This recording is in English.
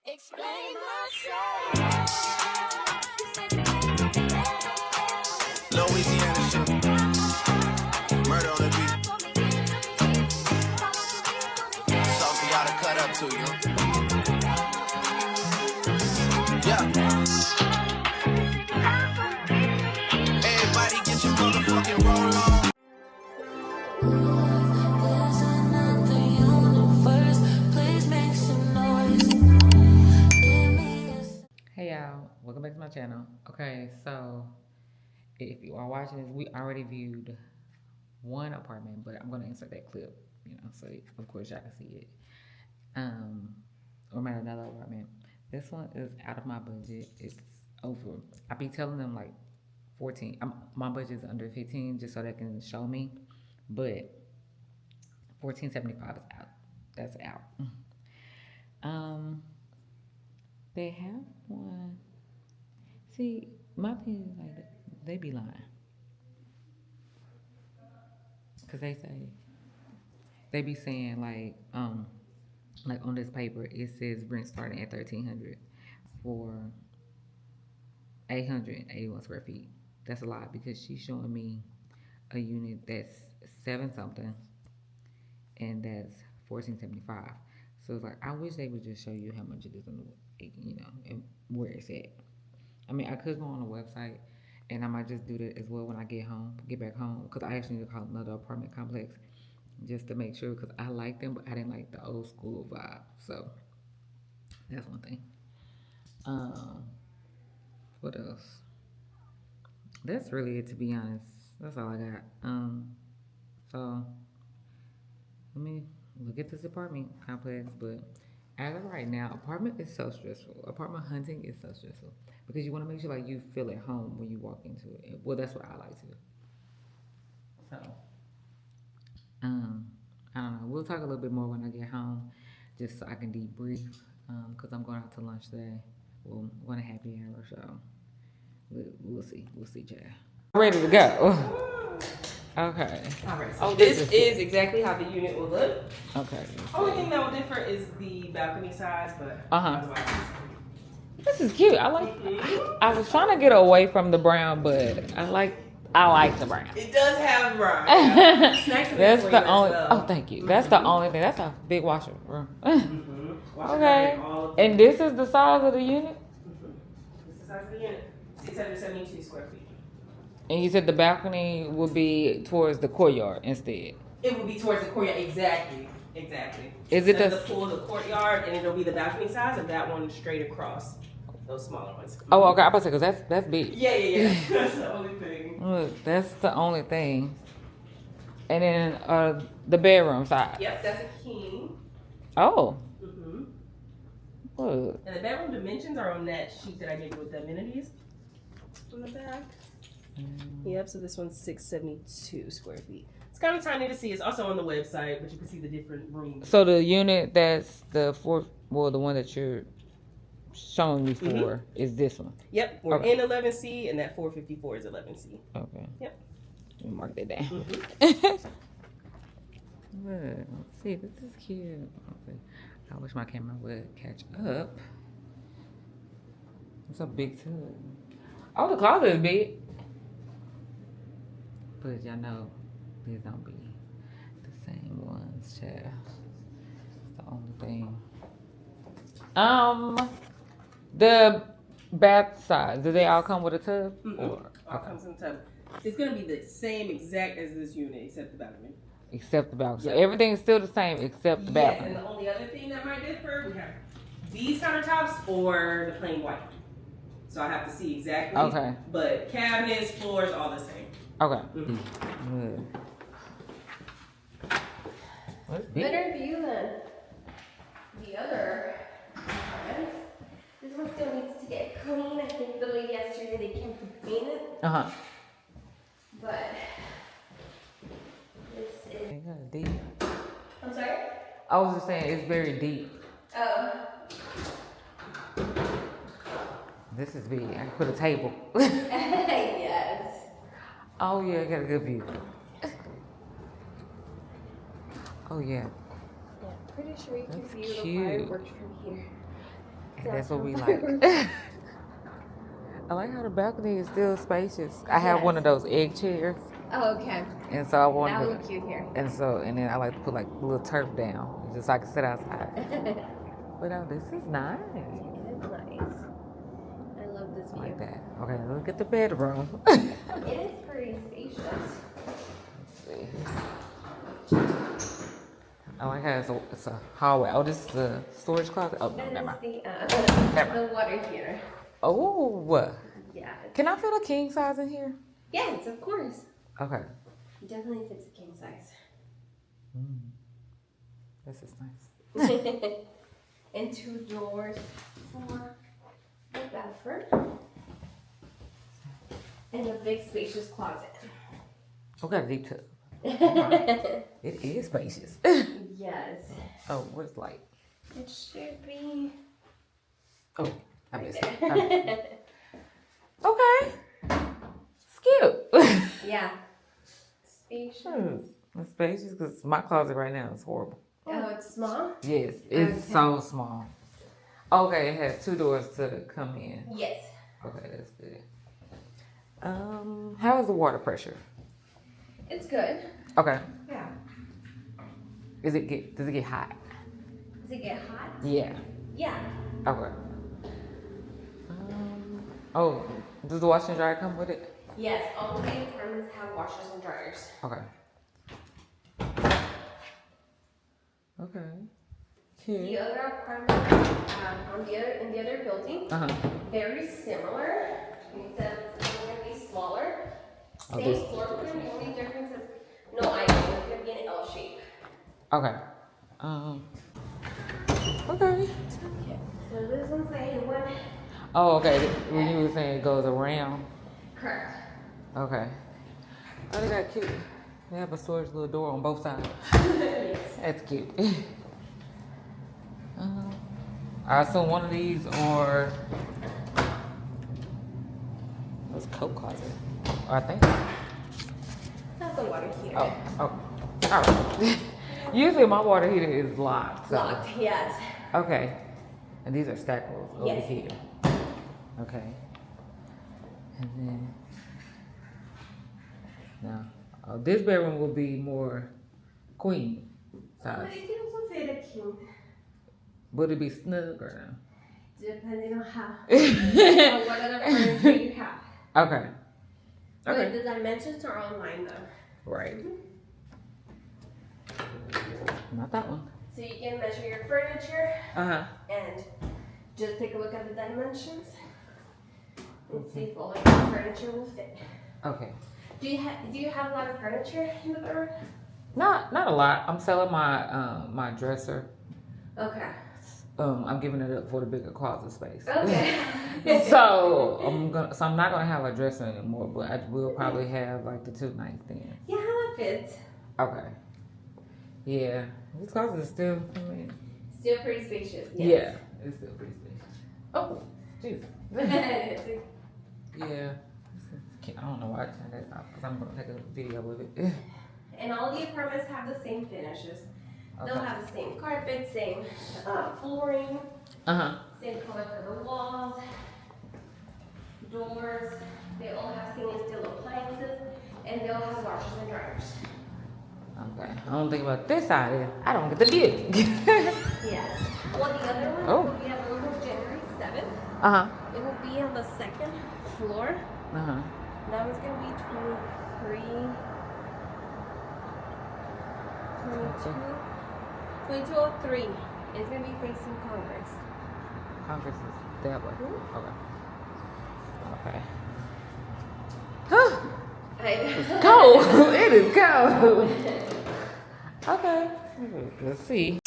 Explain myself. Louisiana shit. Murder on the beat. Something for y'all to cut up to, you know? Yeah. Everybody get your motherfucking roll on. Hey y'all, welcome back to my channel. Okay, so if you are watching this, we already viewed one apartment, but I'm gonna insert that clip, so of course y'all can see it. Or maybe another apartment. This one is out of my budget. It's over. I be telling them like 14. My budget is under 15, just so they can show me, but 1475 is out. That's out. They have one. See, my thing is like they be lying, cause they be saying like on this paper it says rent starting at 1,300 for 881 square feet. That's a lie because she's showing me a unit that's 7 something, and that's 1475. So it's like I wish they would just show you how much it is on the, and where it's at. I mean, I could go on the website, and I might just do that as well when I get back home, because I actually need to call another apartment complex just to make sure, because I like them, but I didn't like the old school vibe. So that's one thing. What else? That's really it, to be honest. That's all I got. So let me look at this apartment complex, but as of right now, apartment is so stressful. Apartment hunting is so stressful because you want to make sure like you feel at home when you walk into it. Well, that's what I like to do. So, I don't know. We'll talk a little bit more when I get home, just so I can debrief. Because I'm going out to lunch today. Well, I'm going to happy hour, so we'll see. We'll see, Chad. Ready to go. Okay. All right. So this is exactly how the unit will look. Okay. Only thing that will differ is the balcony size, but otherwise. This is cute. I like. I was trying to get away from the brown, but I like the brown. It does have brown. Yeah. That's the only. Well. Oh, thank you. That's the only thing. That's a big washer room. Okay. And this is the size of the unit. This is the size of the unit. 672 square feet. And you said the balcony will be towards the courtyard instead. It will be towards the courtyard. Exactly. Is it the pool, the courtyard, and it'll be the balcony size of that one straight across. Those smaller ones. Oh, okay. I'm about to say, because that's big. Yeah. That's the only thing. Look, that's the only thing. And then the bedroom side. Yep, that's a king. Oh. Look. And the bedroom dimensions are on that sheet that I gave you with the amenities on the back. Yep, so this one's 672 square feet. It's kind of tiny to see. It's also on the website, but you can see the different rooms. So the unit that's the fourth, well, the one that you're showing me for is this one. Yep, we're in 11C, and that 454 is 11C. Okay. Yep. Let me mark that down. Look, let's see, this is cute. Okay. I wish my camera would catch up. It's a big tub. Oh, the closet is big. But y'all know, these don't be the same ones, child. It's the only thing. The bath size, do they all come with a tub? All comes in the tub. It's gonna be the same exact as this unit, except the balcony. Except the balcony. Yep. So everything's still the same except the balcony. Yes, and the only other thing that might differ, we have these countertops or the plain white. So I have to see exactly. Okay. But cabinets, floors, all the same. Okay. Better view than the other apartments. This one still needs to get clean. I think the lady yesterday they came to clean it. But this is deep. I'm sorry? I was just saying it's very deep. Oh. This is big. I can put a table. Yes. Oh yeah, I got a good view. Oh yeah. Yeah, pretty sure you can view the cute. fireworks from here. That's what we like. I like how the balcony is still spacious. I have one of those egg chairs, Oh, okay. and so I That wanted would to, look cute here. and then I like to put like a little turf down, just so I can sit outside. But this is nice. It is nice. I love this view. Like that. Okay, look at the bedroom. It is pretty spacious. See. I like how it's a hallway. Oh, this is the storage closet. Oh, no, That never is mind. the water heater. Oh, what? Yeah. Can I fit a king size in here? Yes, of course. Okay. It definitely fits a king size. This is nice. And 2 doors for the bathroom. And a big spacious closet. Okay, deep tub. It is spacious. Yes. Oh, what's light? It should be. Oh, I missed it. Okay. Skip. Yeah. Spacious. It's spacious because my closet right now is horrible. Oh, it's small? Yes, it's so small. Okay, it has 2 doors to come in. Yes. Okay, that's good. How is the water pressure? It's good. Okay. Yeah. Does it get hot? Does it get hot? Yeah. Yeah. Okay. Oh, does the washer and dryer come with it? Yes, all of the apartments have washers and dryers. Okay. Okay. The Cute. other apartment in the other building, very similar, except it's going to be smaller. Oh, Same this- floor plan, the only difference is no item. It's going to be an L shape. Okay. Okay. So this one's saying what? Oh, okay. When you were saying it goes around. Correct. Okay. Oh, they got cute. They have a storage little door on both sides. That's cute. I assume one of these or what's coat closet? I think. That's a water heater. Oh. All right. Usually my water heater is locked. So. Locked, yes. Okay. And these are stackables over Yes. here. Okay. And then now, this bedroom will be more queen But size. it can also fit a king, Would it be snug or depending on how, on what other furniture you have. no? Okay. But Okay. the dimensions are online though. Right. Not that one. So you can measure your furniture Uh-huh. and just take a look at the dimensions and see if all of your furniture will fit. Okay. Do you have a lot of furniture in the bedroom? Not a lot. I'm selling my my dresser. Okay. I'm giving it up for the bigger closet space. Okay. So I'm not gonna have a dresser anymore, but I will probably have like the 2 nightstands. Yeah, that fits. Okay. Yeah. This closet is still, I mean, Still pretty spacious. Yes. yeah, it's still pretty spacious. Oh, jeez. It's Yeah. I don't know why I turned that off because I'm gonna take a video of it. and all the apartments have the same finishes. They'll Okay. have the same carpet, same flooring, same color for the walls, doors. They all have stainless steel appliances, and they all have washers and dryers. Okay. I don't think about this side. I don't get the view. Yes. Well, the other one Oh. will be on January 7th. Uh-huh. It will be on the 2nd floor. Uh-huh. That one's going to be 2203. It's going to be facing Congress. Congress is that way. Okay. Okay. I Cold. It is cold. Okay. Let's see.